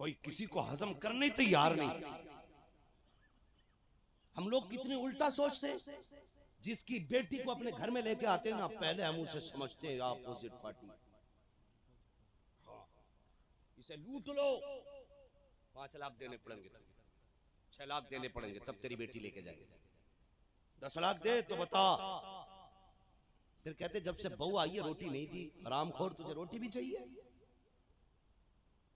कोई किसी को हजम करने तैयार नहीं। हम लोग कितने उल्टा सोचते हैं। जिसकी बेटी को अपने घर में लेके आते हैं ना, पहले हम उसे समझते हैं अपोजिट पार्टी। इसे लूट लो, 5 लाख देने पड़ेंगे, 6 लाख देने पड़ेंगे, तब तेरी बेटी लेके जाएगी। 10 लाख दे तो बता। फिर कहते जब से बहू आई है रोटी नहीं दी। हरामखोर, तुझे रोटी भी चाहिए?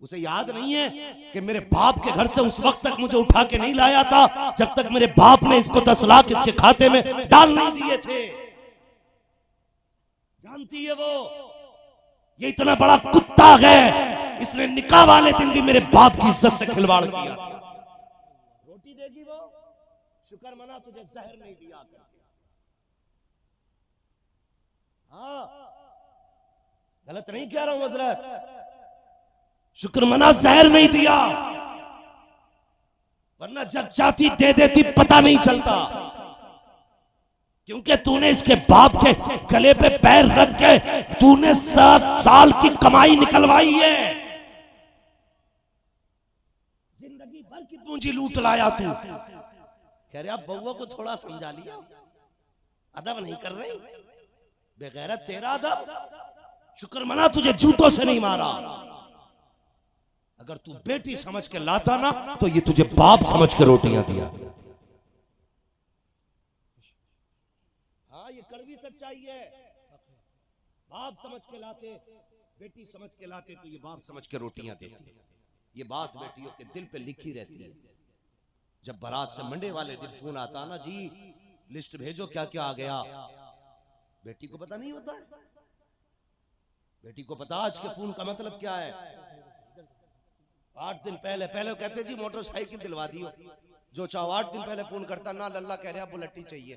उसे याद नहीं है कि मेरे बाप के घर से उस वक्त तक मुझे उठा के नहीं लाया था जब तक मेरे बाप ने इसको 10 लाख इसके खाते में डाल नहीं दिए थे। जानती है वो, ये इतना बड़ा कुत्ता है, इसने निकाह वाले दिन भी मेरे बाप की इज्जत से खिलवाड़ किया था। रोटी देगी वो, शुक्र मना तुझे जहर नहीं दिया। हाँ, गलत नहीं कह रहा हूं हजरत, शुक्र मना जहर नहीं दिया, वरना जब चाहती दे देती पता नहीं चलता। क्योंकि तूने इसके बाप के गले पे पैर रख के तूने 7 साल की कमाई निकलवाई है, जिंदगी भर की पूंजी लूट लाया तू। कह रहे आप बउआ को थोड़ा समझा लिया, अदब नहीं कर रही, बेगैरत तेरा अदब। शुक्र मना तुझे जूतों से नहीं मारा। अगर तू बेटी समझ के लाता ना तो ये तुझे बाप समझ के रोटियां दिया। हाँ, ये कड़वी सच्चाई है। बाप समझ के लाते, बेटी समझ के लाते तो ये बाप समझ के रोटियां देती। ये बात बेटियों के दिल पे लिखी रहती है। जब बारात से मंडे वाले दिन फोन आता ना, जी लिस्ट भेजो क्या क्या आ गया, बेटी को पता नहीं होता है। बेटी को पता आज के फोन का मतलब क्या है। 8 दिन पहले कहते जी मोटरसाइकिल दिलवा दियो, जो चाहो। 8 दिन पहले फोन करता ना, लल्ला कह रहा बुलेट ही चाहिए।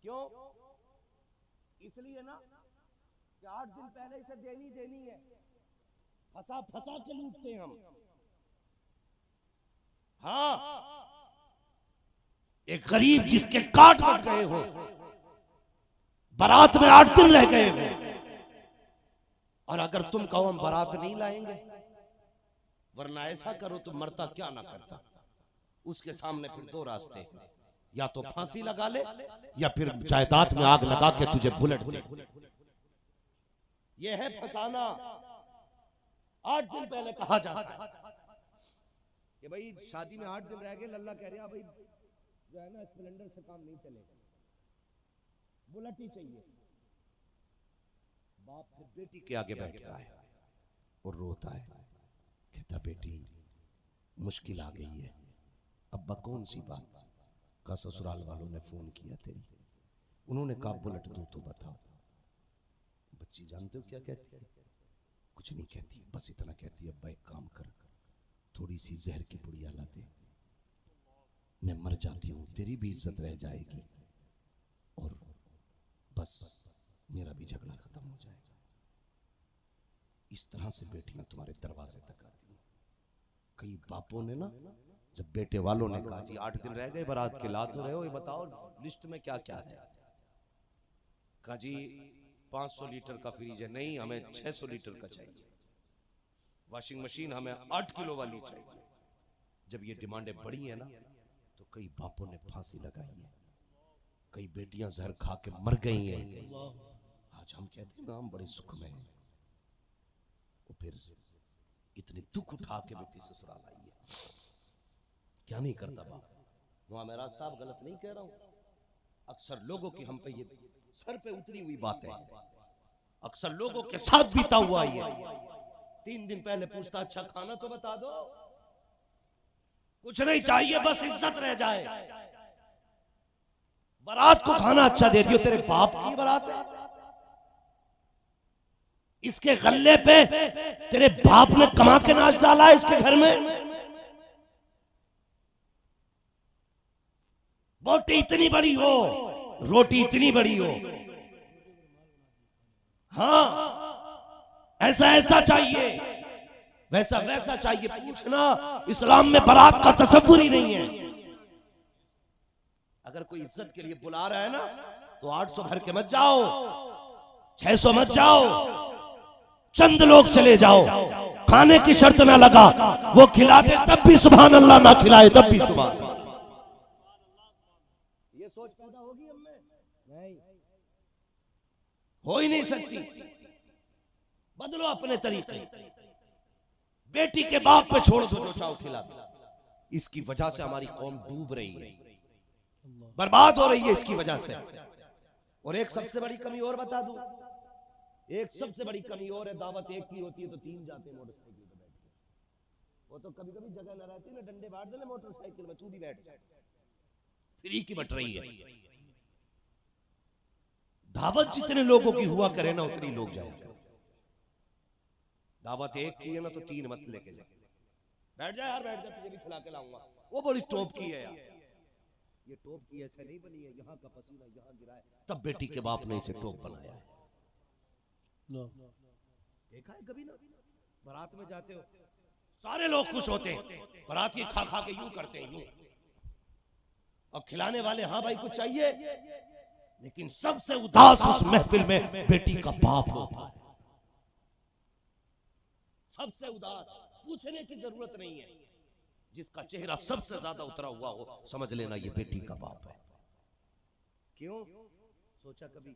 क्यों? इसलिए ना कि 8 दिन पहले इसे देनी है। फंसा के लूटते हैं हम। हाँ, एक गरीब जिसके काट कट गए हो, बारात में 8 दिन रह गए हो, और अगर तुम कहो हम बारात नहीं लाएंगे, वरना ऐसा करो तो मरता क्या ना करता। उसके सामने फिर 2 रास्ते, या तो फांसी लगा ले या फिर जायदाद में आग लगा के तुझे बुलेट दे। ये है फसाना। 8 दिन पहले कहा जाता है कि भाई शादी में 8 दिन रह गए, लल्ला कह रहा भाई जो है ना स्प्लेंडर से काम नहीं चलेगा, बुलेट ही चाहिए। बाप फिर बेटी के आगे बैठता है और रोता है, कहता बेटी मुश्किल आ गई है। अब्बा कौन सी बात का? ससुराल वालों ने फोन किया तेरी, उन्होंने कहा बुलेट दो तो बताओ। बच्ची जानते हो क्या कहती है? कुछ नहीं कहती, बस इतना कहती है अब्बा एक काम कर, थोड़ी सी जहर की पुड़िया ला दे, मैं मर जाती हूँ, तेरी भी इज्जत रह जाएगी और बस मेरा भी झगड़ा खत्म हो जाएगा। इस तरह से बेटियां तुम्हारे दरवाजे तक आती हैं। कई बापों ने ना, जब बेटे वालों ने कहा जी 8 दिन रह गए बारात के, ला तो रहे हो, ये बताओ लिस्ट में क्या क्या है। कहा जी 500 लीटर का फ्रिज है, नहीं हमें 600 लीटर का चाहिए। वॉशिंग मशीन हमें 8 किलो वाली चाहिए। जब ये डिमांडें बढ़ी है ना, तो कई बापों ने फांसी लगाई है, कई बेटियां जहर खा के मर गई हैं। आज हम कहते हैं ना हम बड़े सुख में हैं, और फिर इतने दुख उठा के बेटी ससुराल आई है। क्या नहीं करता बाप। वहां मेरा साहब गलत नहीं कह रहा हूं। अक्सर लोगों की हम पे ये सर पे उतरी हुई बातें हैं, अक्सर लोगों के साथ बीता हुआ ये। 3 दिन पहले पूछता अच्छा खाना तो बता दो, कुछ नहीं चाहिए बस इज्जत रह जाए। बारात को खाना अच्छा दे दियो, तेरे बाप की बारात है, इसके गल्ले पे तेरे बाप ने कमा के नाच डाला है इसके घर में। बोटी इतनी बड़ी हो, रोटी इतनी बड़ी हो, हाँ ऐसा ऐसा चाहिए, वैसा वैसा चाहिए। पूछना इस्लाम में बारात का तसव्वुर ही नहीं है। अगर कोई इज्जत के लिए बुला रहा है ना, तो 800 भर के मत जाओ, 600 मत जाओ, चंद लोग चले जाओ, खाने की शर्त ना लगा, वो खिला दे तब भी सुभान अल्लाह, ना खिलाए तब भी सुभान अल्लाह। ये सोच पैदा होगी हम में? नहीं, हो ही नहीं सकती। बदलो अपने तरीके। बेटी के बाप पे छोड़ दो, जो चाहो खिला दो। इसकी वजह से हमारी कौम डूब रही है, बर्बाद हो रही है इसकी वजह से। और एक सबसे बड़ी कमी और बता दूं, एक सबसे बड़ी कमी और है, दावत एक की होती है तो तीन जाते हैं मोटरसाइकिल पे बैठ के। वो तो कभी कभी जगह ना रहती ना, डंडे बांट देना मोटरसाइकिल में, तू भी बैठ जा, फ्री की बट रही है। दावत जितने लोगों की हुआ करे ना, उतनी लोग जाएंगे। दावत एक की है ना तो तीन मत लेके जा, बैठ जा यार, बैठ जा, तुझे भी खिला के लाऊंगा। वो बड़ी टॉप की है यार, ये टॉप की ऐसे नहीं बनी है, यहाँ का पसीना यहाँ गिरा है, तब बेटी के बाप ने इसे टॉप बनाया है। देखा है कभी ना, बारात में जाते हो सारे लोग खुश होते हैं, बारात ये खा खा के यूं करते हैं, यूं, और खिलाने वाले हाँ भाई कुछ चाहिए, लेकिन सबसे उदास उस महफिल में बेटी का बाप होता है, सबसे उदास। पूछने की जरूरत नहीं है, जिसका चेहरा सबसे ज्यादा उतरा हुआ हो, समझ लेना ये बेटी का बाप है। क्यों? सोचा कभी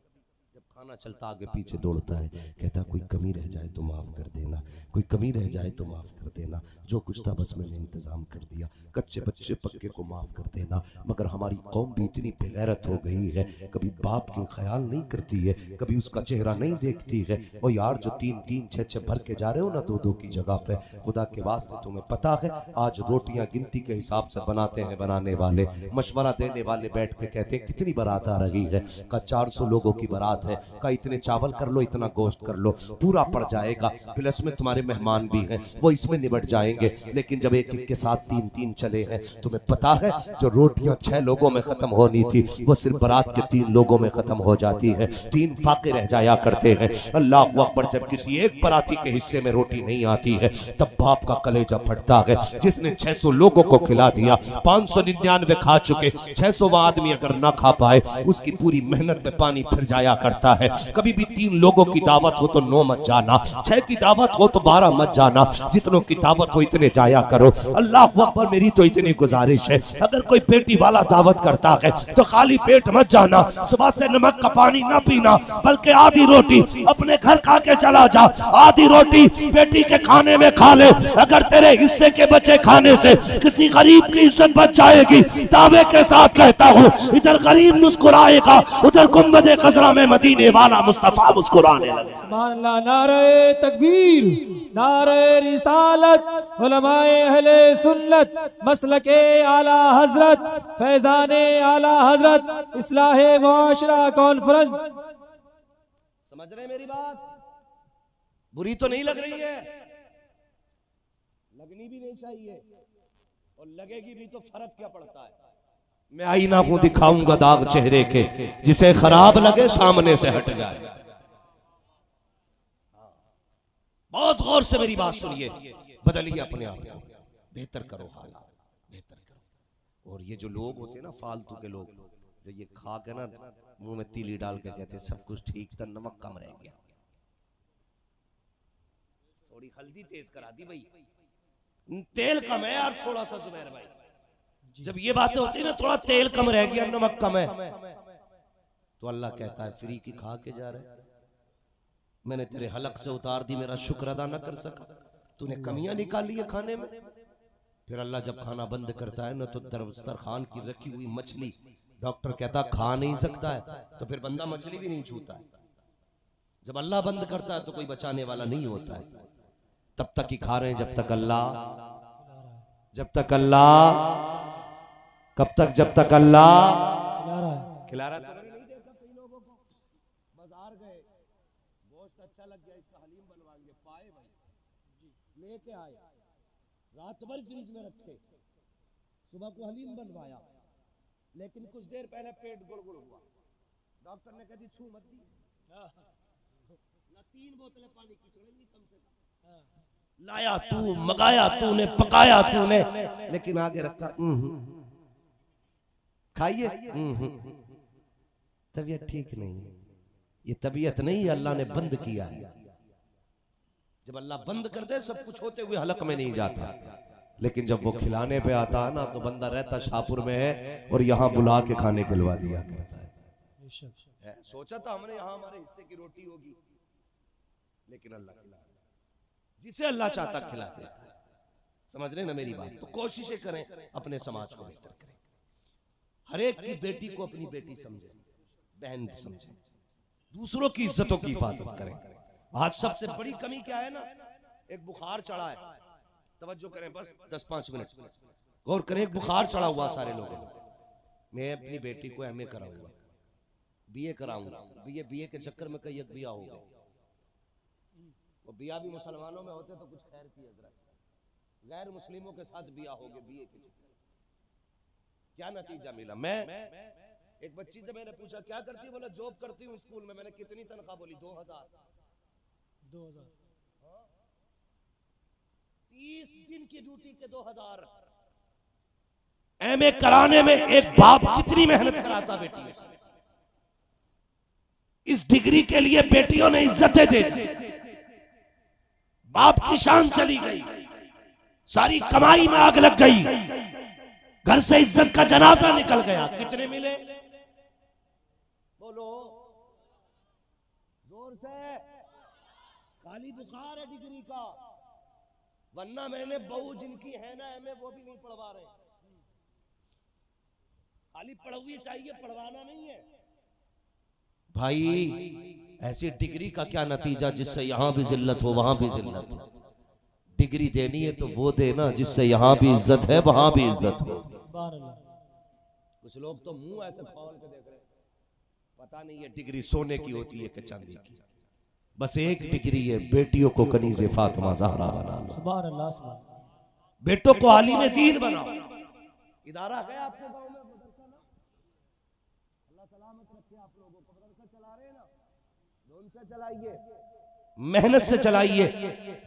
जब खाना चलता आगे पीछे दौड़ता है, कहता कोई कमी रह जाए तो माफ कर देना, कोई कमी रह जाए तो माफ कर देना, जो कुछ था बस मैंने इंतजाम कर दिया, कच्चे बच्चे पक्के को माफ कर देना। मगर हमारी कौम भी इतनी बेगैरत हो गई है, कभी बाप के ख्याल नहीं करती है, कभी उसका चेहरा नहीं देखती है। और यार जो तीन तीन छह छह भर के जा रहे हो ना दो दो की जगह पे, खुदा के वास्ते तुम्हें पता है आज रोटियां गिनती के हिसाब से बनाते हैं बनाने वाले, मशवरा देने वाले बैठ के कहते हैं कितनी बारात आ रही है, का 400 लोगों की बारात है, का इतने चावल कर लो, इतना गोश्त कर लो, पूरा पड़ जाएगा, प्लस में तुम्हारे मेहमान भी हैं वो इसमें निबट जाएंगे। लेकिन जब एक एक के साथ तीन तीन चले हैं, तुम्हें पता है जो रोटियां 6 लोगों में खत्म होनी थी वो सिर्फ बारात के 3 लोगों में खत्म हो जाती है, 3 फाके रह जाया करते हैं। अल्लाह अकबर। जब किसी एक बाराती के हिस्से में रोटी नहीं आती है तब बाप का कलेजा फटता है। जिसने 600 लोगों को खिला दिया, 599 खा चुके, 600वां आदमी अगर ना खा पाए उसकी पूरी मेहनत में पानी फिर जाया करता है। कभी भी 3 लोगों की दावत हो तो 9 मत जाना, 6 की दावत हो तो 12 मत जाना, जितनों की दावत हो इतने जाया करो। अल्लाह अकबर। मेरी तो इतनी गुजारिश है, अगर कोई पेटी वाला दावत करता है तो खाली पेट मत जाना, सुबह से नमक का पानी ना पीना, बल्कि आधी रोटी अपने घर खा के चला जा, आधी रोटी बेटी के खाने में खा ले। अगर तेरे हिस्से के बचे खाने से किसी गरीब की इज्जत बच जाएगी, दावे के साथ कहता हूँ, इधर गरीब मुस्कुराएगा, उधर गुंबद खजरा में मदीने वाला मुस्तफा मुस्कुराने लगे। सुभान अल्लाह। नारे तकबीर, नारे रिसालत, उलमाए अहले सुन्नत, मसलके आला हजरत, फैजाने आला हजरत, इस्लाहे मुआशरा कॉन्फ्रेंस। समझ रहे मेरी बात? बुरी तो नहीं लग रही है? लगनी भी नहीं चाहिए, और लगेगी भी तो फर्क क्या पड़ता है? मैं आईना को दिखाऊंगा दाग चेहरे के, जिसे खराब लगे सामने से हट जाए। बहुत गौर से मेरी बात सुनिए, बदलिए अपने आप को, बेहतर करो हालात, बेहतर करो। और ये जो लोग होते हैं ना फालतू के लोग, जो ये खा के ना मुंह में तीली डाल के कहते हैं सब कुछ ठीक था, नमक कम रह गया, थोड़ी हल्दी तेज करा दी भाई, तेल कम है यार थोड़ा सा जुबैर भाई। जब ये बातें होती है ना, थोड़ा तेल कम रह गया, नमक कम है, तो अल्लाह कहता है फ्री की खा के जा रहे, मैंने तेरे हलक से उतार दी, मेरा शुक्र अदा न कर सका, तूने कमियां निकाली है खाने में। फिर अल्लाह जब खाना बंद करता है ना, तो दस्तरखान की रखी हुई मछली डॉक्टर कहता खा नहीं सकता है, तो फिर बंदा मछली भी नहीं छूता है। जब अल्लाह बंद करता है तो कोई बचाने वाला नहीं होता है। तब तक ही खा रहे हैं जब तक अल्लाह, जब तक अल्लाह, कब तक? जब तक अल्लाह खिला रहा है। नहीं देखा कई लोगों को बाजार गए, गोश्त अच्छा लग गया, इसका हलीम बनवाएंगे, पाए भाई लेके आए, रात भर फ्रिज में रखे, सुबह को हलीम बनवाया, लेकिन कुछ देर पहले पेट गुड़गुड़ हुआ, डॉक्टर ने कह दी छू मत दी ना, 3 बोतलें पानी की छोड़ेंगी कम से कम। लाया तू, मंगाया तूने, पकाया तूने, लेकिन आगे रखा खाइए, तबीयत ठीक नहीं है। ये तबीयत नहीं, अल्लाह ने बंद किया है। जब अल्लाह बंद कर दे सब कुछ होते हुए हलक में नहीं जाता, लेकिन जब वो खिलाने पे आता है ना तो बंदा रहता शाहपुर में है और यहाँ बुला के खाने खिलवा दिया करता है। सोचा था हमने यहाँ हमारे हिस्से की रोटी होगी, लेकिन अल्लाह खिला जिसे अल्लाह चाहता खिलाते। समझ रहे ना मेरी बात? तो कोशिशें करें अपने समाज को बेहतर करें, हर एक की बेटी को अपनी बेटी समझे, बहन समझे, दूसरों की इज्जतों की हिफाजत करें। आज सबसे बड़ी कमी क्या है ना, एक बुखार चढ़ा है, तवज्जो करें बस 10-5 मिनट गौर करें। एक बुखार चढ़ा हुआ सारे लोगों को, मैं अपनी बेटी को एमए कराऊंगा, बीए कराऊंगा, बीए के चक्कर में कई एक बिया हो गए, वो बिया भी मुसलमानों में होते तो कुछ खैर की हजरत, गैर मुस्लिमों के साथ बिया हो गए बीए के चक्कर। क्या नतीजा मिला? मैं एक बच्ची से मैंने पूछा क्या करती है, बोला जॉब करती हूँ स्कूल में। मैंने कितनी तनख्वाह? बोली 2000। 30 दिन की ड्यूटी के 2000। एमए कराने में एक बाप कितनी मेहनत कराता बेटियों से। इस डिग्री के लिए बेटियों ने इज्जतें दे दी, बाप की शान चली गई, सारी कमाई में आग लग गई, घर से इज्जत का जनाजा निकल गया। कितने मिले? बोलो जोर से। खाली बुखार है डिग्री का, वरना मैंने बहू जिनकी है ना एमए वो भी नहीं पढ़वा रहे। खाली पढ़वी चाहिए, पढ़वाना नहीं है भाई। ऐसी डिग्री का क्या नतीजा जिससे यहां भी जिल्लत हो वहां भी जिल्लत हो। डिग्री देनी है तो वो देना जिससे यहां भी इज्जत है वहां भी इज्जत हो। कुछ लोग तो मुंह ऐसे खोल के देख रहे, पता नहीं है डिग्री सोने की होती है कि चांदी की। बस एक डिग्री है, बेटियों को कनीज़े फातिमा ज़हरा बनाओ, सुभान अल्लाह, बेटों को आलिम दीन बनाओ। इदारा है आपके गांव में मदरसा ना, अल्लाह सलामत रखे आप लोगों को। मदरसा चला रहे हैं ना, लोन से चलाइए, मेहनत से चलाइए।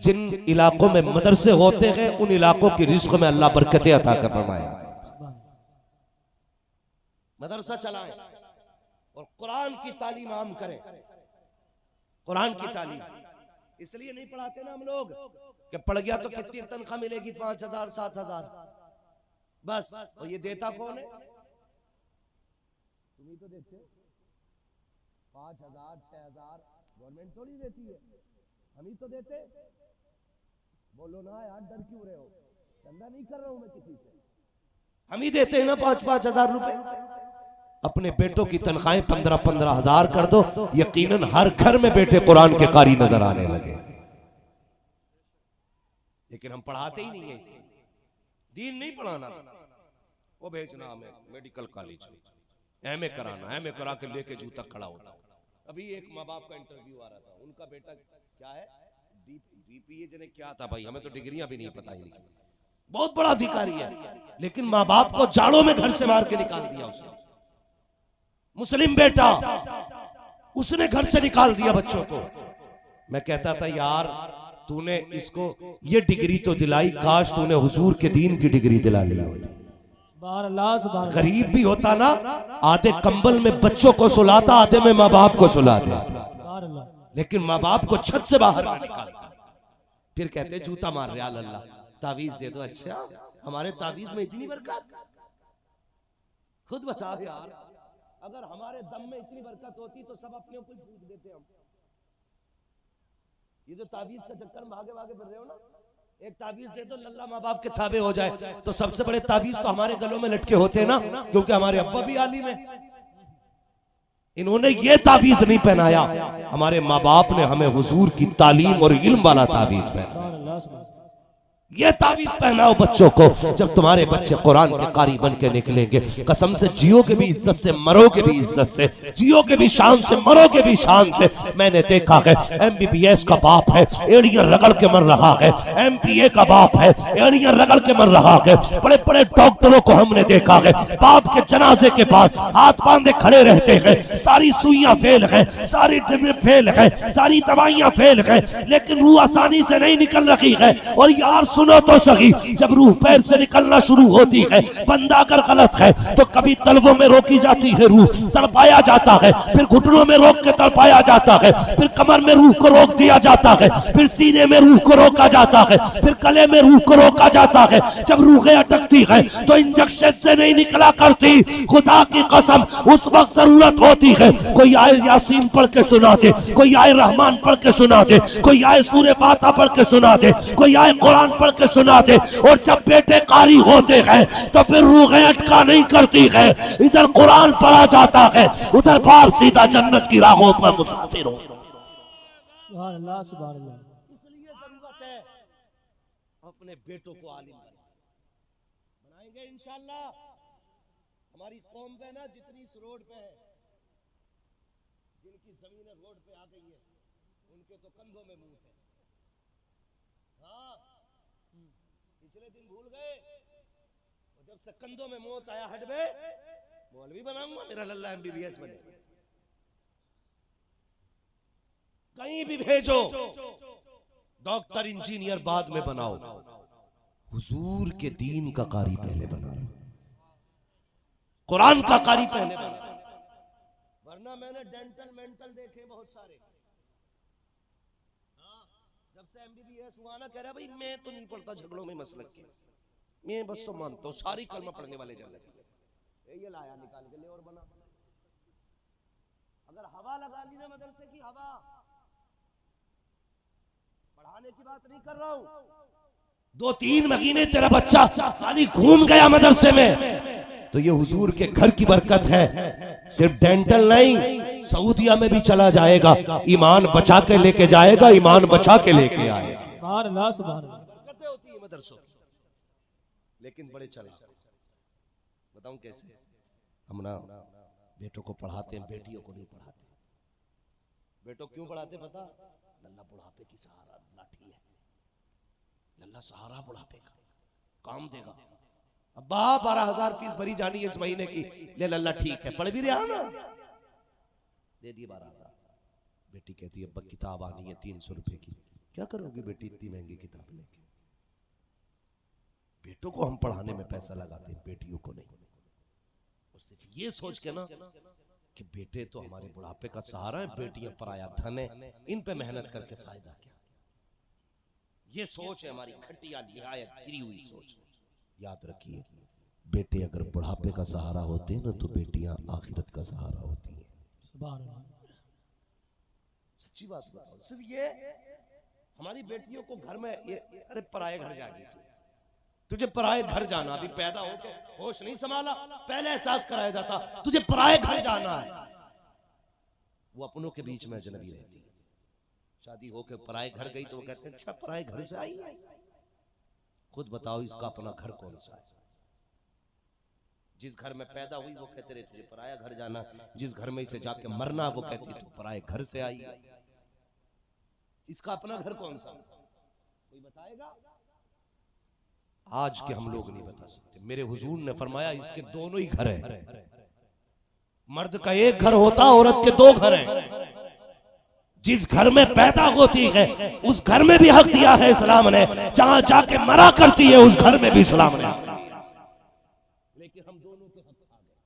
जिन इलाकों में मदरसे होते हैं उन इलाकों की रिज़्क़ में अल्लाह बरकतें अता कर फरमाया। मदरसा चलाएं और कुरान की तालीम आम करें। कुरान की तालीम इसलिए नहीं पढ़ाते ना हम लोग कि पढ़ गया तो कितनी तनख्वाह मिलेगी, 5000 7000 बस। और ये देता कौन है? तुम ही तो देते। 5000 6000 गवर्नमेंट थोड़ी देती है, हम ही तो देते। बोलो ना यार, डर क्यों रहे हो? चंदा नहीं कर रहा हूं मैं किसी से, हम ही देते हैं ना 5-5 हजार रुपए। अपने बेटों की तनख्वाहें 15-15 हजार कर दो, यकीनन हर घर में बेटे कुरान के कारी नजर आने लगे। लेकिन हम पढ़ाते ही नहीं है इसे। दीन नहीं पढ़ाना, वो भेजना हमें मेडिकल कॉलेज में, एमए कराना, एमए करा के लेके जूता खड़ा होता। अभी एक माँ बाप का इंटरव्यू आ रहा था, उनका बेटा क्या है, बीपीए जने क्या था भाई, हमें तो डिग्रियां भी नहीं पता ही, बहुत बड़ा अधिकारी है, लेकिन माँ बाप को जाड़ों में घर से मार के निकाल दिया उसने। मुस्लिम बेटा, उसने घर से निकाल दिया बच्चों को। मैं कहता था यार तूने इसको ये डिग्री तो दिलाई, काश तूने हुजूर के दीन की डिग्री दिला ली होती। गरीब भी होता ना, आधे कंबल में बच्चों को सुलाता, आधे में माँ बाप को सुलाता, लेकिन माँ बाप को छत से बाहर निकालता। फिर कहते जूता मार रहे अल्लाह, तावीज दे दो। अच्छा हमारे तावीज में इतनी बरकत? खुद बताओ यार, अगर हमारे दम में इतनी बरकत होती तो सब अपने ऊपर फूंक देते हम। ये जो तावीज का चक्कर भागे भागे फिर रहे हो ना, एक तावीज दे दो लल्ला माँ बाप के थाबे हो जाए। तो सबसे बड़े तावीज तो हमारे गलों में लटके होते हैं ना, क्योंकि हमारे अब्बा भी आलिम है। इन्होंने ये तावीज नहीं पहनाया, हमारे माँ बाप ने हमें हुजूर की तालीम और इल्म वाला तावीज पहनाया। ये तावीज पहनाओ बच्चों को। जब तुम्हारे बच्चे कुरान के कारी बन के निकलेंगे, कसम से जियोगे भी इज्जत से, मरोगे भी इज्जत से, जियोगे भी शान से, मरोगे भी शान से। मैंने देखा है MBBS का बाप है, एड़ियां रगड़ के मर रहा है, MPA का बाप है, एड़ियां रगड़ के मर रहा है। बड़े बड़े डॉक्टरों को हमने देखा है, बाप के जनाजे के पास हाथ बांधे खड़े रहते हैं, सारी सुइयां फेल है, सारी ट्रिप फेल है, सारी दवाइयां फेल है, लेकिन रूह आसानी से नहीं निकल रही है। और यार सुनो तो सही, जब रूह पैर से निकलना शुरू होती है, बंदा अगर गलत है तो कभी तलवों में रोकी जाती है रूह, तड़पाया जाता है, फिर घुटनों में रोक के तड़पाया जाता है, फिर कमर में रूह को रोक दिया जाता है, फिर सीने में रूह को रोका जाता है, फिर गले में रूह को रोका जाता है। जब रूहें अटकती है तो इंजेक्शन से नहीं निकला करती, खुदा की कसम उस वक्त जरूरत होती है कोई आए यासीन पढ़ के सुना दे, कोई आए रहमान पढ़ के सुना दे, कोई आए सूरह फातिहा पढ़ के सुना दे, कोई आए कुरान पढ़ के सुना दे। और जब बेटे कारी होते हैं तो फिर रूहें अटका नहीं करती है, इधर कुरान पढ़ा जाता है, उधर बाप सीधा जन्नत की राहों पर मुसाफिर हो। सुभान अल्लाह, सुभान अल्लाह। इसलिए जरूरत है अपने बेटों को आलिम बनाएंगे इंशाअल्लाह। हमारी कौम पे ना जितनी इस रोड पे है, जिनकी जमीनें रोड पे आ गई है, उनके तो कंधों में मुंह है। हाँ, पिछले दिन भूल गए, जब से कंधों में मौत आया हट में मौलवी बनाऊंगा, मेरा लल्ला MBBS बने। कहीं भी भेजो, डॉक्टर इंजीनियर बाद में बनाओ, हुजूर के दीन का कारी पहले बनाओ, कुरान का कारी पहले बनाओ। वरना मैंने डेंटल मेंटल देखे बहुत सारे। हाँ, जब से MBBS हुआ ना, कह रहा भाई मैं तो नहीं पढ़ता झगड़ों में मसलक के, मैं बस तो मानता हूँ सारी कलमा पढ़ने वाले जन्नत। ये लाया निकाल के ले और बना। अगर हवा लगा ली ना मदरसे की हवा, पढ़ाने की बात नहीं कर रहा हूं, 2-3 महीने तेरा बच्चा खाली घूम गया मदरसे में, तो ये हुजूर के घर की बरकत है। सिर्फ डेंटल नहीं, सऊदिया में भी चला जाएगा, ईमान बचा के लेके जाएगा, ईमान बचा के लेके आएगा। सुभान अल्लाह, सुभान अल्लाह। बरकतें होती है मदरसों, लेकिन बड़े चला। बताऊं कैसे? हम ना बेटों को पढ़ाते हैं, बेटियों को नहीं पढ़ाते। बेटों क्यों पढ़ाते पता? लल्ला बुढ़ापे की सहारा लाठी है, लल्ला सहारा बुढ़ापे का काम देगा। अब्बा 12,000 फीस भरी जानी है इस महीने की, ले लल्ला ठीक है, पढ़ भी रहा ना, दे दिए 12,000। बेटी कहती है अब्बा किताब आनी है 300 रुपए की, क्या करोगी बेटी इतनी महंगी किताब लेके? बेटों को हम पढ़ाने में पैसा लगाते हैं, बेटियों को नहीं। और सिर्फ ये सोच के ना कि बेटे तो हमारे बुढ़ापे का सहारा है, बेटियां पराया धन है, इन पे मेहनत करके फायदा क्या? ये सोच है हमारी खटिया निहायत गिरी हुई सोच। याद रखिए, बेटे अगर बुढ़ापे का सहारा होते हैं ना, तो बेटियां आखिरत का सहारा होती हैं। सुभान अल्लाह, सच्ची बात बताओ, सिर्फ ये हमारी बेटियों को घर में ये अरे पराये घर जाएगी, तुझे पराये घर जाना, अभी पैदा हो के होश नहीं संभाला, पहले एहसास कराया जाता तुझे पराये घर जाना है। वो अपनों के बीच में अजनबी रहती है, शादी होके पराये घर गई तो वो कहते हैं अच्छा पराये घर से आई है। खुद बताओ इसका अपना घर कौन सा है? जिस घर में पैदा हुई वो कहते रहे तुझे पराया घर जाना, जिस घर में इसे जाके मरना वो कहती तू पराये घर से आई है। इसका अपना घर कौन सा? कोई बताएगा? आज के हम लोग नहीं बता सकते। मेरे हुजूर ने फरमाया इसके दोनों ही घर हैं, मर्द का एक घर होता, औरत के 2 घर हैं। जिस घर में पैदा होती है उस घर में भी हक दिया है इस्लाम ने, जहां जाके मरा करती है उस घर में भी इस्लाम ने। लेकिन हम दोनों के हक खा गए,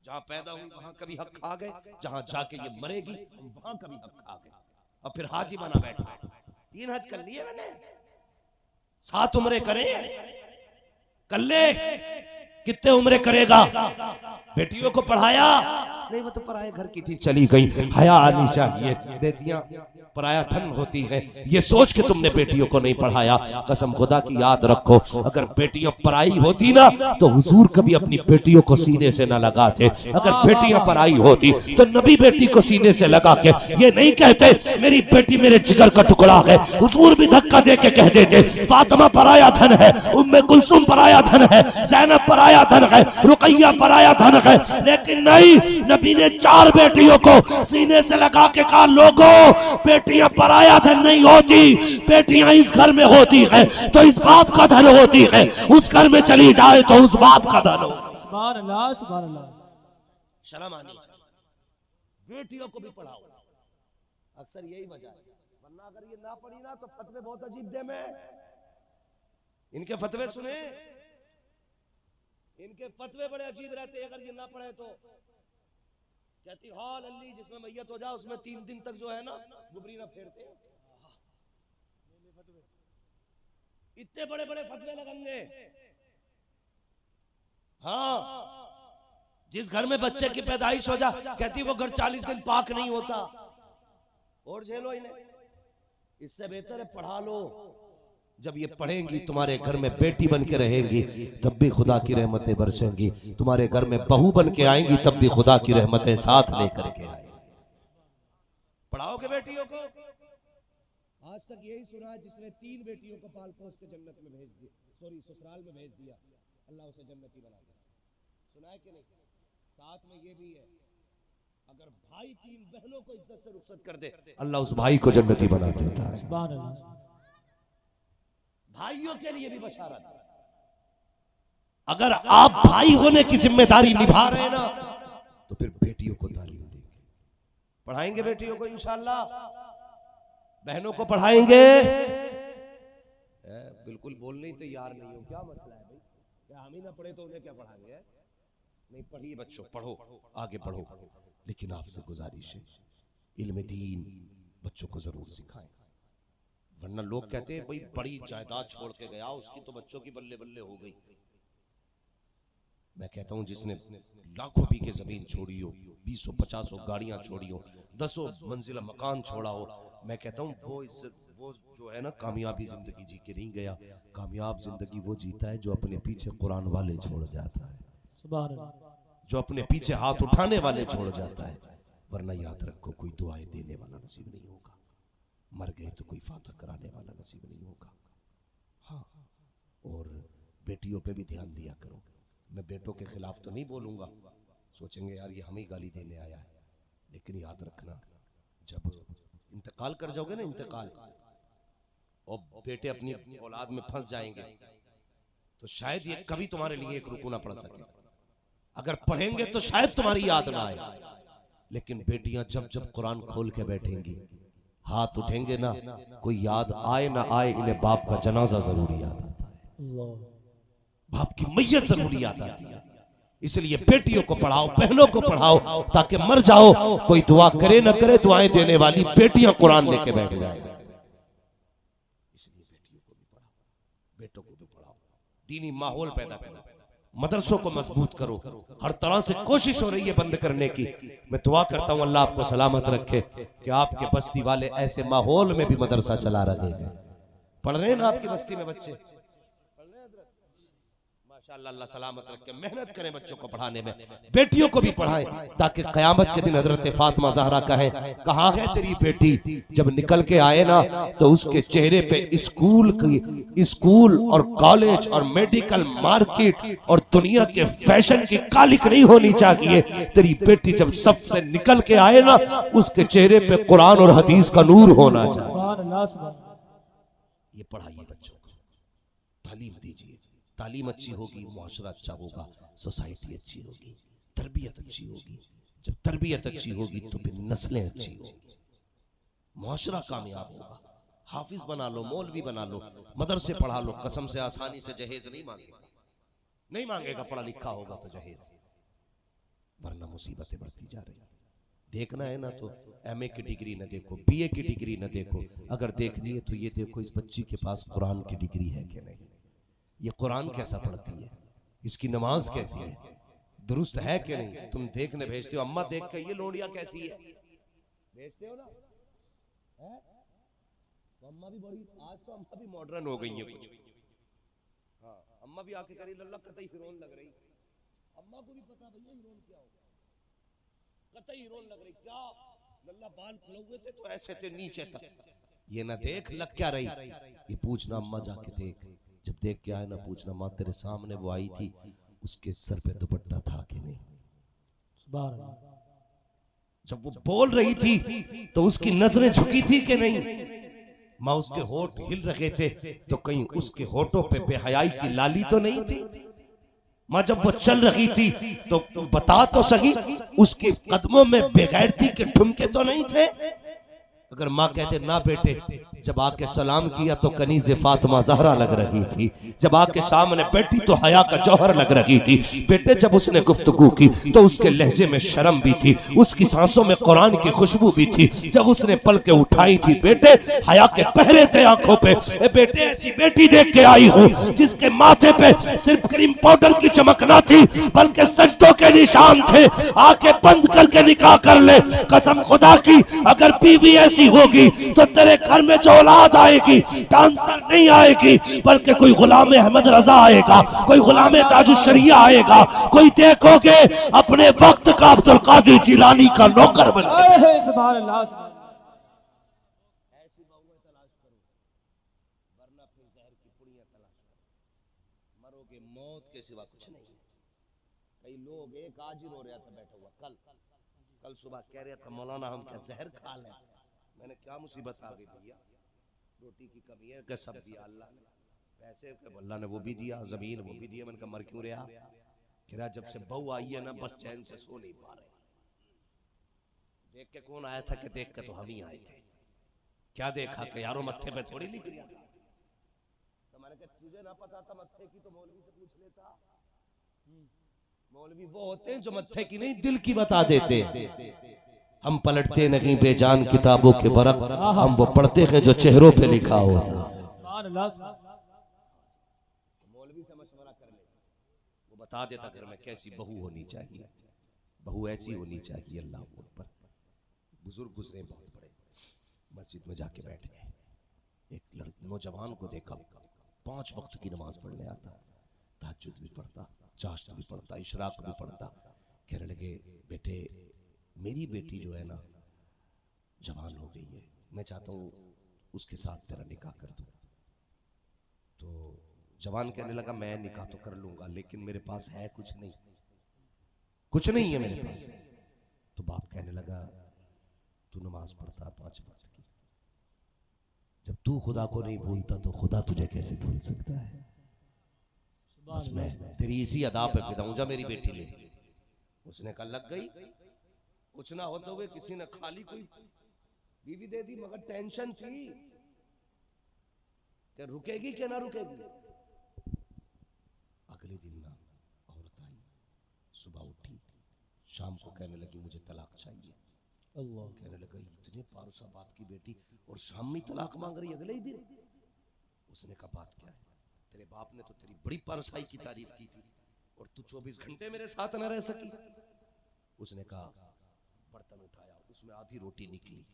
जहां पैदा हुई वहां कभी हक खा गए, जहां जाके ये मरेगी हम वहां कभी हक खा गए। और फिर हाजी बना बैठा, 3 हज कर लिए मैंने, 7 उम्रे करे, कर ले, कितने उम्रे करेगा? बेटियों को पढ़ाया नहीं, वो तो पराये घर की थी चली गई। हया आनी चाहिए, बेटियां पराया धन होती है, ये सोच के तुमने बेटियों को नहीं पढ़ाया। कसम खुदा की याद रखो, अगर बेटियां पराई होती ना तो हुजूर कभी अपनी बेटियों को सीने से ना लगाते। अगर बेटियां पराई होती तो नबी बेटी को सीने से लगा के ये नहीं कहते मेरी बेटी मेरे जिगर का टुकड़ा है। हुजूर भी धक्का दे के कह देते फातिमा पराया धन है, उम्मे कुलसुम पराया धन है, ज़ैनब पराया धन है, रुकैया पराया धन है। लेकिन नहीं, नबी ने 4 बेटियों को सीने से लगा के कहा लोगों बेटियां पराया धन नहीं होती, बेटियां इस घर में होती है तो इस बाप का धन होती है, उस घर में चली जाए तो उस बाप का धन हो। सुभान अल्लाह, सुभान अल्लाह। शर्म आनी चाहिए, बेटियों को भी पढ़ाओ। अक्सर यही वजह है, वरना अगर ये ना पढ़ी ना तो फतवे बहुत अजीब दे में। इनके फतवे सुने, इनके फतवे बड़े अजीब रहते हैं। अगर ये ना पढ़े तो कहती हॉल अल्ली जिसमें मैयत हो जाए उसमें 3 दिन तक जो है ना गुबरी ना फेरते हैं। इतने बड़े बड़े फतवे लगेंगे। हाँ, जिस घर में बच्चे की पैदाइश हो जा कहती वो घर 40 दिन पाक नहीं होता। और झेलो इन्हें, इससे बेहतर है पढ़ा लो। जब ये पढ़ेंगी तुम्हारे घर में बेटी बन के रहेंगी तब भी खुदा की रहमतें बरसेंगी। तुम्हारे घर में बहू बन के आएंगी तब भी खुदा की रहमतें साथ लेकर के आएंगी। पढ़ाओगे बेटियों को। आज तक यही सुना है जिसने 3 बेटियों को पाल पोस के जन्नत में भेज दिया, सॉरी ससुराल में भेज दिया, अल्लाह उसे जन्नती बना दिया। सुना है कि नहीं? साथ में ये भी है, अगर भाई 3 बहनों को इज्जत से रुखसत कर दे अल्लाह उस भाई को जन्नती बना देता है। सुभान अल्लाह। भाइयों के लिए भी बशारत। अगर आप भाई होने की जिम्मेदारी निभा रहे हैं ना तो फिर बेटियों को तालीम देंगे, पढ़ाएंगे बेटियों को इंशाअल्लाह, बहनों को पढ़ाएंगे। बिल्कुल बोलने ही तैयार नहीं हो, क्या मसला है भाई? क्या हम ही ना पढ़े तो उन्हें क्या पढ़ाएंगे? नहीं, पढ़िए बच्चों, पढ़ो, आगे बढ़ो। लेकिन आपसे गुजारिश है इल्म दीन बच्चों को जरूर सिखाएं, वरना लोग कहते हैं भाई बड़ी जायदाद छोड़ के गया उसकी तो बच्चों की बल्ले बल्ले हो गई। मैं कहता हूं जिसने लाखों बीघे जमीन छोड़ी हो, 20-50 गाड़ियां छोड़ी हो, 10 मंजिला मकान छोड़ा हो, मैं कहता हूं वो जो है ना कामयाबी जिंदगी जी के नहीं गया। कामयाब जिंदगी वो जीता है जो अपने पीछे कुरान वाले छोड़ जाता है, सुभान अल्लाह। जो अपने पीछे हाथ उठाने वाले छोड़ जाता है। वरना याद रखो कोई दुआएं देने वाला नसीब नहीं होगा, मर गए तो कोई फातह कराने वाला नसीब नहीं होगा। हाँ, और बेटियों पे भी ध्यान दिया करो। मैं बेटों के खिलाफ तो नहीं बोलूंगा, सोचेंगे यार ये हमें गाली देने आया है, लेकिन याद रखना जब इंतकाल कर जाओगे ना, इंतकाल और बेटे अपनी औलाद में फंस जाएंगे तो शायद ये कभी तुम्हारे लिए एक रुकू ना पड़ सके। अगर पढ़ेंगे तो शायद तुम्हारी याद ना आए, लेकिन बेटियां जब जब कुरान खोल के बैठेंगी, हाथ उठेंगे ना, कोई याद आए ना आए, इन्हें बाप का जनाजा जरूरी याद आता है, बाप की मैयत जरूरी याद आती है। इसलिए बेटियों को पढ़ाओ, बहनों को पढ़ाओ, ताकि मर जाओ कोई दुआ करे ना करे, दुआएं देने वाली बेटियां कुरान लेके बैठ जाए। इसलिए बेटियों को भी पढ़ाओ, बेटों को भी पढ़ाओ, दीनी माहौल पैदा करो, मदरसों को मजबूत करो। हर तरह से कोशिश हो रही है बंद करने की। मैं दुआ करता हूं अल्लाह आपको सलामत रखे कि आपके बस्ती वाले ऐसे माहौल में भी मदरसा चला रहे हैं। पढ़ रहे हैं ना आपकी बस्ती में बच्चे? माशाअल्लाह, अल्लाह सलामत रखे, मेहनत करें बच्चों को पढ़ाने में, बेटियों को भी पढ़ाएं, ताकि कयामत के दिन हजरत फातिमा ज़हरा कहे कहाँ है तेरी बेटी? जब निकल के आए ना तो उसके चेहरे पे स्कूल और कॉलेज और मेडिकल मार्केट और दुनिया के फैशन की कालिक नहीं होनी चाहिए। तेरी बेटी जब सबसे निकल के आए ना उसके चेहरे पे कुरान और हदीस का नूर होना चाहिए। ये पढ़ाइए बच्चों को, तालीम दीजिए। तालीम अच्छी होगी, मुआशरा अच्छा होगा, सोसाइटी अच्छी होगी, तरबियत अच्छी होगी। जब तरबियत अच्छी होगी तो फिर नस्लें अच्छी होगी, मुआशरा कामयाब होगा। हाफिज बना लो, मौलवी बना लो, मदरसे पढ़ा लो, कसम से आसानी से जहेज नहीं मांगेगा, पढ़ा लिखा होगा तो जहेज, वरना मुसीबतें बढ़ती जा रही। देखना है ना तो एमए की डिग्री न देखो, बीए की डिग्री न देखो, अगर देखनी है तो ये देखो इस बच्ची के पास कुरान की डिग्री है कि नहीं, ये कुरान कैसा पढ़ती है, इसकी नमाज कैसी है, दुरुस्त है कि नहीं। तुम देखने भेजते हो, अम्मा देख के ये लोड़िया कैसी है भेजते हो ना, है? तो अम्मा भी बड़ी, आज तो अम्मा भी मॉडर्न हो गई है कुछ। हाँ, अम्मा भी आके करी लल्ला कतई हीरोइन लग रही, अम्मा को भी पता भैया हीरोइन क्या होगा, कतई हीरोइन लग रही, क्या लल्ला बाल खुले हुए थे तो ऐसे थे नीचे तक, ये ना देख लग क्या रही, ये पूछना अम्मा जाके देख, जब देख के आए ना पूछना माँ तेरे सामने वो आई थी उसके सर पे दुपट्टा था कि नहीं, जब वो बोल रही थी तो उसकी नजरें झुकी थी कि नहीं, माँ उसके होठ हिल रहे थे तो कहीं उसके होठों पे बेहयाई की लाली तो नहीं थी, माँ जब वो चल रही थी तो बता तो सही उसके कदमों में बेगैरती के ठुमके तो नहीं थे। अगर माँ कहते ना बेटे, जब आके सलाम किया तो कनीज़े फातिमा ज़हरा लग रही थी, जब आके सामने बैठी तो हया का जौहर लग रही थी। बेटे जब उसने गुफ्तगू की तो उसके लहजे में शर्म भी थी, उसकी सांसों में कुरान की खुशबू भी थी। जब उसने पलकें उठाई थी बेटे हया के पहरे थे आंखों पे। बेटे ऐसी बेटी देख के आई हूँ जिसके माथे पे सिर्फ क्रीम पाउडर की चमक ना थी बल्कि सजदों के निशान थे। आके बंद करके निकाह कर ले, कसम खुदा की अगर बीवी ऐसी होगी तो तेरे घर में जो औलाद आएगी डांसर नहीं आएगी बल्कि कोई गुलाम अहमद रजा आएगा, कोई गुलाम ताजुश्शरिया आएगा, कोई देखोगे अपने वक्त का अब्दुल कादिर जिलानी का नौकर बन। सुभान अल्लाह। ऐसी बहुएं तलाश करो वरना फिर जहर की पुड़ियां तलाश करो, मरोगे मौत के सिवा कुछ नहीं। कई लोग, एक आज ही रो रहा था बैठा हुआ, कल सुबह कह रहा था मौलाना हम क्या जहर खा लें। मैंने क्या मुसीबत आ गई भैया, रोटी की कमी है, सब दिया अल्लाह ने, पैसे अल्लाह ने वो भी दिया, जमीन वो भी दिया। मैंने कहा मर क्यों रहा? कह रहा जब से बहू आई है ना बस चैन से सो नहीं पा रहे। देख के कौन आया था? कि देख के तो हम ही आए थे। क्या देखा? कि यारों मत्थे पे थोड़ी लिख लिया। तो मैंने कहा तुझे ना पता था मत्थे की तो मौलवी से पूछ लेता। मौलवी वो होते हैं जो मत्थे की नहीं दिल की बता देते। हम पलटते नहीं बेजान किताबों के बरक, हम वो पढ़ते हैं जो चेहरों पे लिखा होता। मौलवी से मशवरा कर ले, वो बता देता घर में कैसी बहू होनी चाहिए, बहू ऐसी होनी चाहिए। अल्लाह अकबर। बुजुर्ग गुजरे बहुत बड़े, मस्जिद में जाके बैठ गए। एक नौजवान को देखा 5 वक्त की नमाज पढ़ने आता, तहज्जुद भी पढ़ता, चाश्त भी पढ़ता, इशराक भी पढ़ता। कहने लगे बेटे मेरी बेटी जो है ना जवान हो गई है, मैं चाहता हूँ उसके साथ तेरा निकाह कर दूं। तो जवान कहने लगा मैं निकाह तो कर लूंगा लेकिन मेरे पास है कुछ नहीं, कुछ नहीं है मेरे पास। तो बाप कहने लगा तू नमाज पढ़ता 5 वक्त की, जब तू खुदा को नहीं भूलता तो खुदा तुझे कैसे भूल सकता है? बस मैं तेरी इसी अदा पे फिदा हूं, जा मेरी बेटी ले। उसने कहा लग गई। कुछ ना होते हुए किसी ने खाली कोई बीवी दे दी, मगर टेंशन थी कि रुकेगी कि ना रुकेगी। अगले दिन ना औरत आई, सुबह उठी, शाम को कहने लगी मुझे तलाक चाहिए। अल्लाह। कहने लगा इतने पारुसा बाप की बेटी और शाम में तलाक मांग रही अगले ही दिन। उसने कहा बात क्या है? तेरे बाप ने तो तेरी बड़ी पारसाई की तारीफ की थी और तू 24 घंटे मेरे साथ न रह सकी। उसने कहा बर्तन उठाया, उसमें आधी रोटी निकली।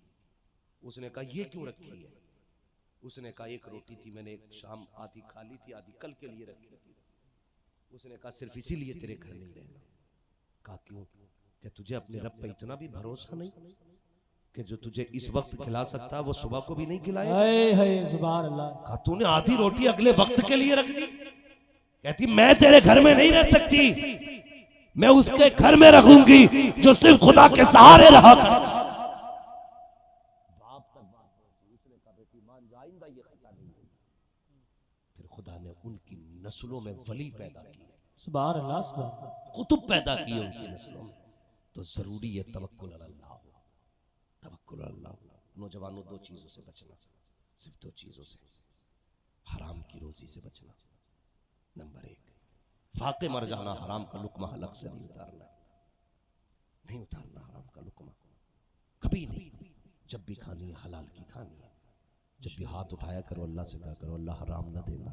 उसने कहा ये क्यों रखी है? उसने कहा एक रोटी थी, मैंने एक शाम आधी खा ली थी, आधी कल के लिए रखी थी। उसने कहा सिर्फ इसीलिए तेरे घर नहीं रहना। कहा क्यों? क्या तुझे अपने रब पे इतना भी भरोसा नहीं कि जो तुझे इस वक्त खिला सकता है वो सुबह को भी नहीं खिलाएगा? सुभान अल्लाह। कहा तूने आधी रोटी अगले वक्त के लिए रख दी। कहती मैं तेरे घर में नहीं रह सकती, मैं उसके घर में रखूंगी जो सिर्फ खुदा के सहारे रहा। बाप तक बात होती, उसने कहा बेटी मान जा, आइंदा ये खता नहीं होगी। फिर खुदा ने उनकी नस्लों में वली पैदा किए, सुभान अल्लाह, सुभान अल्लाह, कुतुब पैदा किए उनकी नस्लों में। तो जरूरी है तवक्कुल अल्लाह, तवक्कुल अल्लाह। नौजवानों 2 चीजों से बचना, सिर्फ 2 चीजों से। हराम की रोजी से बचना, नंबर 1। फाके मर जाना, हराम का लुकमा हलक से नहीं उतारना, नहीं उतारना हराम का लुकमा कभी नहीं। जब भी खानी है हलाल की खानी है। जब भी हाथ उठाया करो अल्लाह से कहा करो अल्लाह हराम ना देना,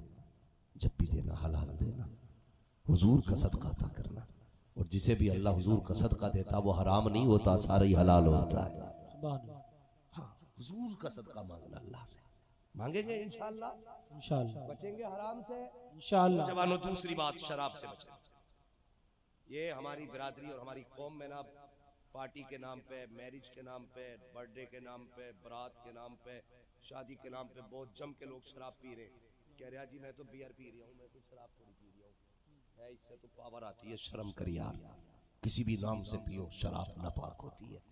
जब भी देना हलाल देना, हुजूर का सदका अता करना। और जिसे भी अल्लाह हुजूर का सदका देता वो हराम नहीं होता, सारा ही हलाल होता है। हाँ, हुजूर का सदका मांगना अल्लाह से, मांगेंगे इंशाअल्लाह, इंशाअल्लाह बचेंगे हराम से इंशाअल्लाह। जवानों दूसरी बात शराब से बचना। ये हमारी बिरादरी और हमारी कौम में ना पार्टी के नाम पे, मैरिज के नाम पे, बर्थडे के नाम पे, बारात के नाम पे, शादी के नाम पे बहुत जम के लोग शराब पी रहे। कह रहा जी मैं तो बियर पी रहा हूँ, मैं तो शराब थोड़ी पी रहा हूँ, इससे तो पावर आती है। शर्म कर यार, किसी भी नाम से पियो शराब नापाक होती है।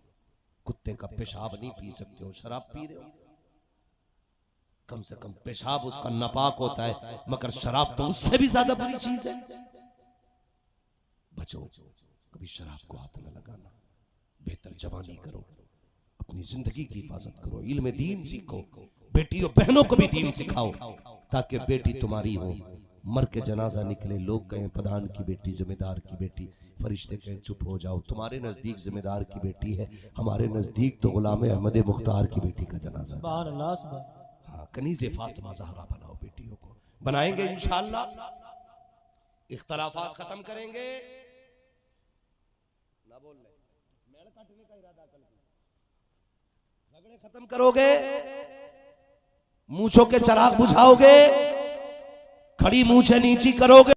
कुत्ते का पेशाब नहीं पी सकते हो, शराब पी रहे हो। कम से कम पेशाब उसका नापाक होता है, मगर शराब तो उससे भी ज्यादा बुरी चीज है। बचो, कभी शराब को हाथ न लगाना। बेहतर जवानी करो, अपनी जिंदगी की हिफाजत करो, इल्म दीन सीखो, बेटी और बहनों को भी दीन सिखाओ, ताकि बेटी तुम्हारी हो, मर के जनाजा निकले, लोग कहें प्रधान की बेटी, जमींदार की बेटी, फरिश्ते कहें चुप हो जाओ, तुम्हारे नजदीक जमींदार की बेटी है, हमारे नजदीक तो गुलाम अहमद मुख्तार की बेटी का जनाजा। सुभान अल्लाह सुभान। हाँ, कनीज़े फातिमा ज़हरा बनाओ, बेटियों को बनाएंगे इंशाअल्लाह, इख्तलाफात खत्म करेंगे। ना बोल ले, मेल काटने का इरादा कल, झगड़े खत्म करोगे, मूंछों के चराग बुझाओगे, खड़ी मूंछें नीची करोगे।